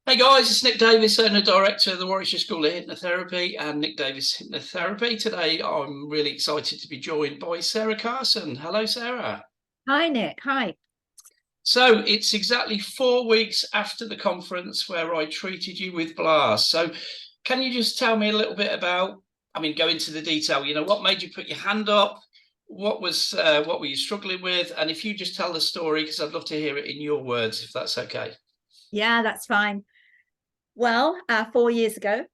Hey guys, it's Nick Davies, owner director of the Warwickshire School of Hypnotherapy and Nick Davies Hypnotherapy. Today, I'm really excited to be joined by Sara Carson. Hello, Sara. Hi, Nick. Hi. So it's exactly 4 weeks after the conference where I treated you with Blast. So can you just tell me a little bit about, go into the detail, what made you put your hand up? What were you struggling with? And if you just tell the story, because I'd love to hear it in your words, if that's okay. Yeah, that's fine. Well, 4 years ago,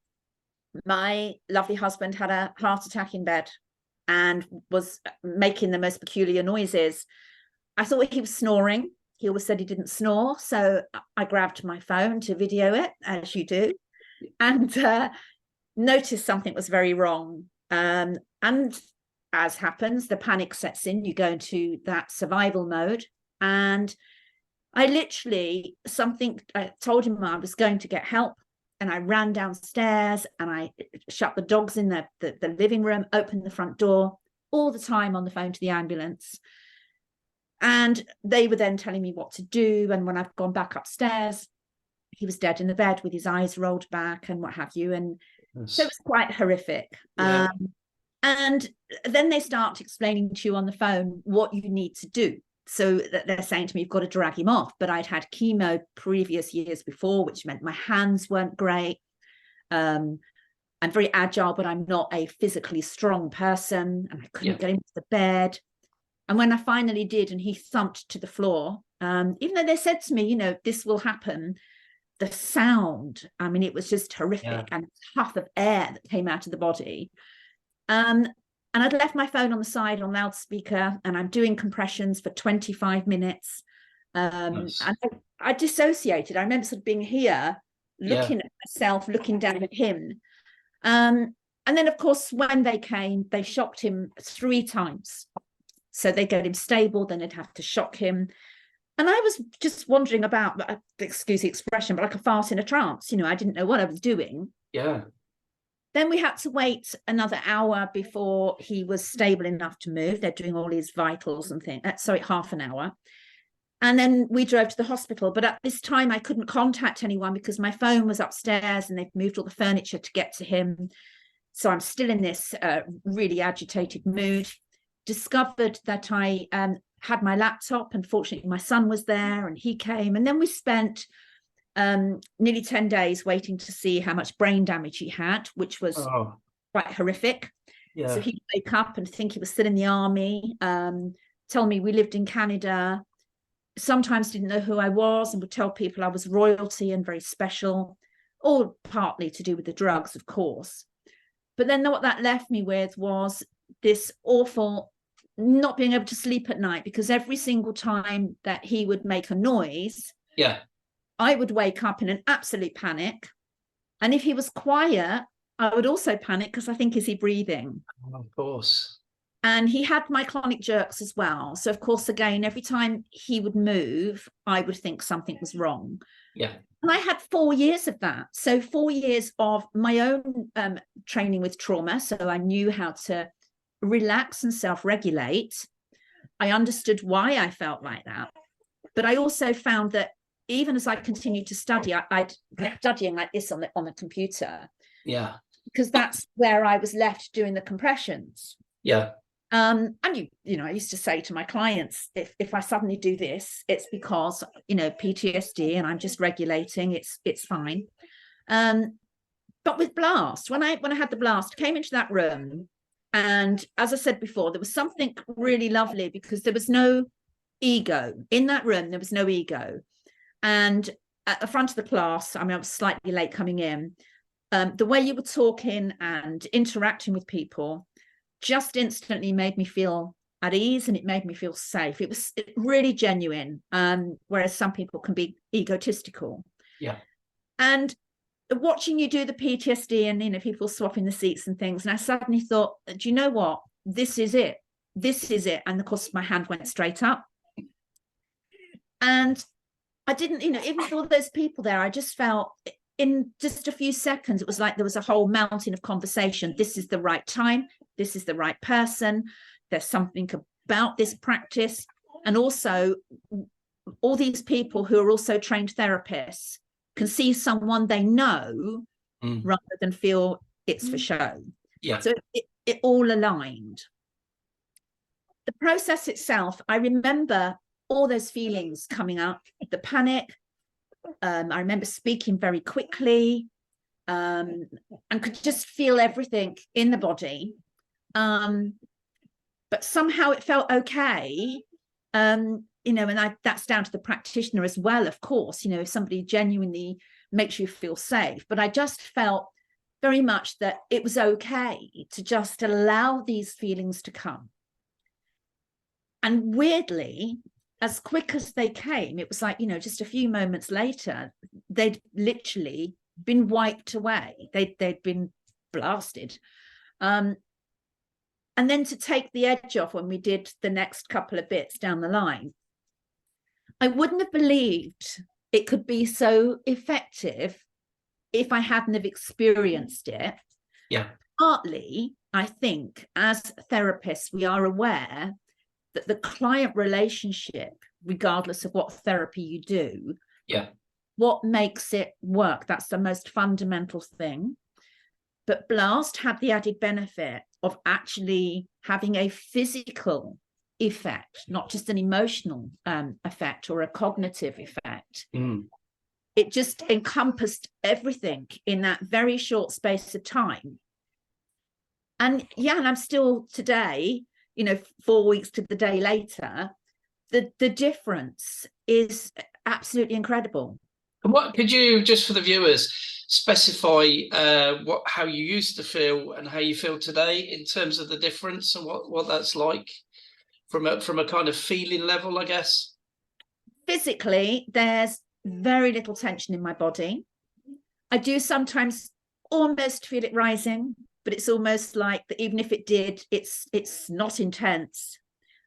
my lovely husband had a heart attack in bed and was making the most peculiar noises. I thought he was snoring. He always said he didn't snore. So I grabbed my phone to video it, as you do, and noticed something was very wrong. And as happens, the panic sets in. You go into that survival mode. And I told him I was going to get help, and I ran downstairs and I shut the dogs in the living room, opened the front door, all the time on the phone to the ambulance. And they were then telling me what to do. And when I've gone back upstairs, he was dead in the bed with his eyes rolled back and what have you. And so it was quite horrific. Yeah. And then they start explaining to you on the phone what you need to do. So that they're saying to me, you've got to drag him off. But I'd had chemo previous years before, which meant my hands weren't great. I'm very agile, but I'm not a physically strong person. And I couldn't get him to the bed. And when I finally did, and he thumped to the floor, even though they said to me, this will happen, the sound, it was just horrific, and puff of air that came out of the body. And I'd left my phone on the side on loudspeaker, and I'm doing compressions for 25 minutes. Nice. And I dissociated. I remember sort of being here, looking at myself, looking down at him. And then, of course, when they came, they shocked him 3 times. So they got him stable, then they'd have to shock him. And I was just wondering about, excuse the expression, but like a fart in a trance. I didn't know what I was doing. Yeah. Then we had to wait another hour before he was stable enough to move. They're doing all his vitals and things. Half an hour. And then we drove to the hospital. But at this time, I couldn't contact anyone because my phone was upstairs and they've moved all the furniture to get to him. So I'm still in this really agitated mood. Discovered that I had my laptop. Unfortunately, my son was there and he came. And then we spent nearly 10 days waiting to see how much brain damage he had, which was quite horrific. Yeah. So he'd wake up and think he was still in the army, tell me we lived in Canada, sometimes didn't know who I was, and would tell people I was royalty and very special, all partly to do with the drugs, of course. But then what that left me with was this awful not being able to sleep at night, because every single time that he would make a noise, I would wake up in an absolute panic. And if he was quiet, I would also panic because I think, is he breathing? Of course. And he had myoclonic jerks as well. So, of course, again, every time he would move, I would think something was wrong. Yeah. And I had 4 years of that. So 4 years of my own training with trauma. So I knew how to relax and self-regulate. I understood why I felt like that. But I also found that even as I continued to study, I'd studying like this on the computer. Yeah. Because that's where I was left doing the compressions. Yeah. And I used to say to my clients, if I suddenly do this, it's because, PTSD and I'm just regulating, it's fine. But with Blast, when I had the Blast, came into that room, and as I said before, there was something really lovely because there was no ego in that room. There was no ego. And at the front of the class, I was slightly late coming in. The way you were talking and interacting with people just instantly made me feel at ease, and it made me feel safe. It was really genuine, whereas some people can be egotistical. Yeah. And watching you do the PTSD and people swapping the seats and things, and I suddenly thought, do you know what? This is it. This is it. And of course, my hand went straight up. And I didn't, even with all those people there, I just felt in just a few seconds, it was like there was a whole mountain of conversation. This is the right time. This is the right person. There's something about this practice. And also all these people who are also trained therapists can see someone they know rather than feel it's for show. Yeah. So it all aligned. The process itself, I remember all those feelings coming up, the panic. I remember speaking very quickly, and could just feel everything in the body. But somehow it felt okay. You know, and that's down to the practitioner as well, of course, you know, if somebody genuinely makes you feel safe. But I just felt very much that it was okay to just allow these feelings to come. And weirdly, as quick as they came, it was like, you know, just a few moments later, they'd literally been wiped away. They'd been blasted. And then to take the edge off when we did the next couple of bits down the line, I wouldn't have believed it could be so effective if I hadn't have experienced it. Yeah. Partly, I think, as therapists, we are aware that the client relationship, regardless of what therapy you do, what makes it work, that's the most fundamental thing. But Blast had the added benefit of actually having a physical effect, not just an emotional effect or a cognitive effect. It just encompassed everything in that very short space of time. And yeah, and I'm still today, you know, 4 weeks to the day later, the difference is absolutely incredible. And what could you, just for the viewers, specify how you used to feel and how you feel today in terms of the difference and what that's like from a kind of feeling level, I guess? Physically, there's very little tension in my body. I do sometimes almost feel it rising, but it's almost like that even if it did, it's not intense,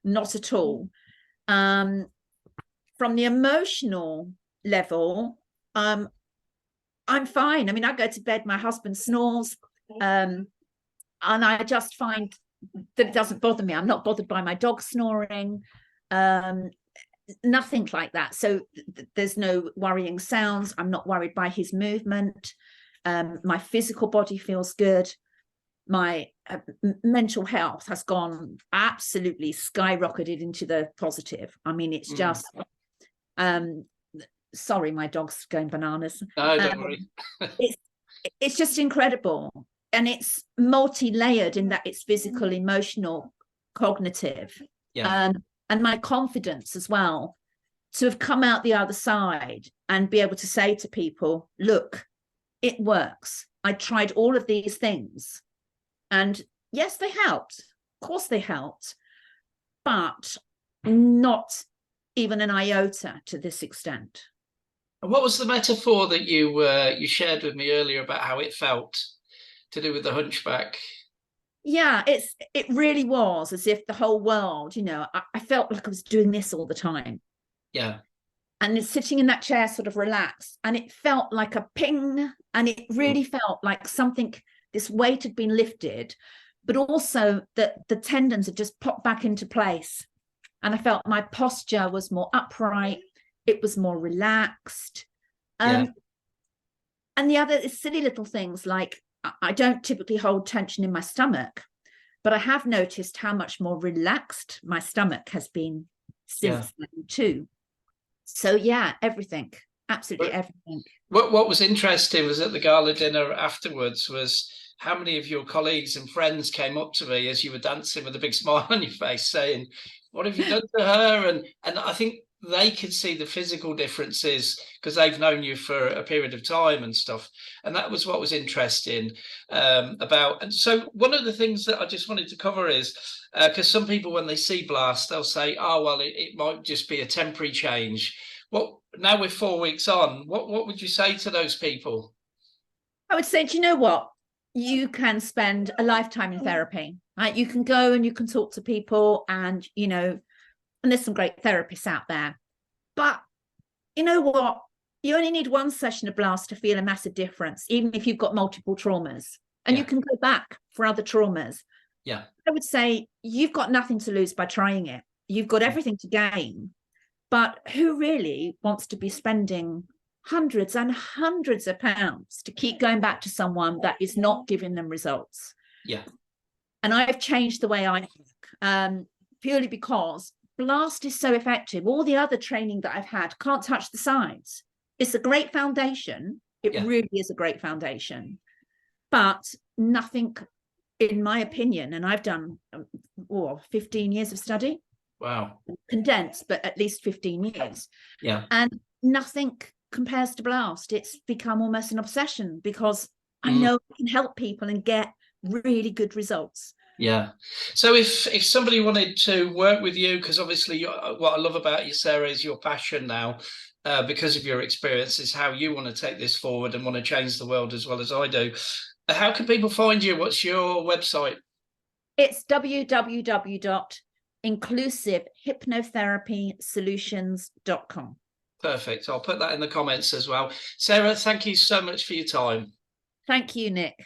not at all. From the emotional level, I'm fine. I mean, I go to bed, my husband snores, and I just find that it doesn't bother me. I'm not bothered by my dog snoring, nothing like that. So there's no worrying sounds. I'm not worried by his movement. My physical body feels good. My mental health has gone absolutely skyrocketed into the positive. I mean, it's just, sorry, my dog's going bananas. No, don't worry. It's just incredible. And it's multi-layered in that it's physical, emotional, cognitive. And my confidence as well, to have come out the other side and be able to say to people, look, it works. I tried all of these things. And yes, they helped. Of course they helped, but not even an iota to this extent. And what was the metaphor that you shared with me earlier about how it felt to do with the hunchback? Yeah, it really was as if the whole world, you know, I felt like I was doing this all the time. Yeah. And sitting in that chair sort of relaxed, and it felt like a ping, and it really felt like something, this weight had been lifted, but also that the tendons had just popped back into place. And I felt my posture was more upright, it was more relaxed. And the other silly little things, like I don't typically hold tension in my stomach, but I have noticed how much more relaxed my stomach has been since then too. So yeah, everything, absolutely everything. What was interesting was at the gala dinner afterwards was how many of your colleagues and friends came up to me as you were dancing with a big smile on your face saying, what have you done to her? And I think they could see the physical differences because they've known you for a period of time and stuff. And that was what was interesting about. And so one of the things that I just wanted to cover is, because some people, when they see Blast, they'll say, oh, well, it might just be a temporary change. Well, now we're 4 weeks on, what would you say to those people? I would say, do you know what? You can spend a lifetime in therapy, right? You can go and you can talk to people and, you know, and there's some great therapists out there. But you know what? You only need one session of Blast to feel a massive difference, even if you've got multiple traumas. And you can go back for other traumas. Yeah. I would say you've got nothing to lose by trying it. You've got everything to gain. But who really wants to be spending a lifetime in therapy? You know, I think it's hundreds and hundreds of pounds to keep going back to someone that is not giving them results. Yeah. And I've changed the way I work, purely because Blast is so effective. All the other training that I've had can't touch the sides. It's a great foundation. It really is a great foundation, but nothing, in my opinion, and I've done 15 years of study. Wow. Condensed, but at least 15 years. Yeah. And nothing compares to Blast. It's become almost an obsession because I know I can help people and get really good results. Yeah. So if somebody wanted to work with you, because obviously what I love about you, Sarah, is your passion now, because of your experience, is how you want to take this forward and want to change the world as well as I do. How can people find you? What's your website? It's www.inclusivehypnotherapysolutions.com. Perfect. I'll put that in the comments as well. Sarah, thank you so much for your time. Thank you, Nick.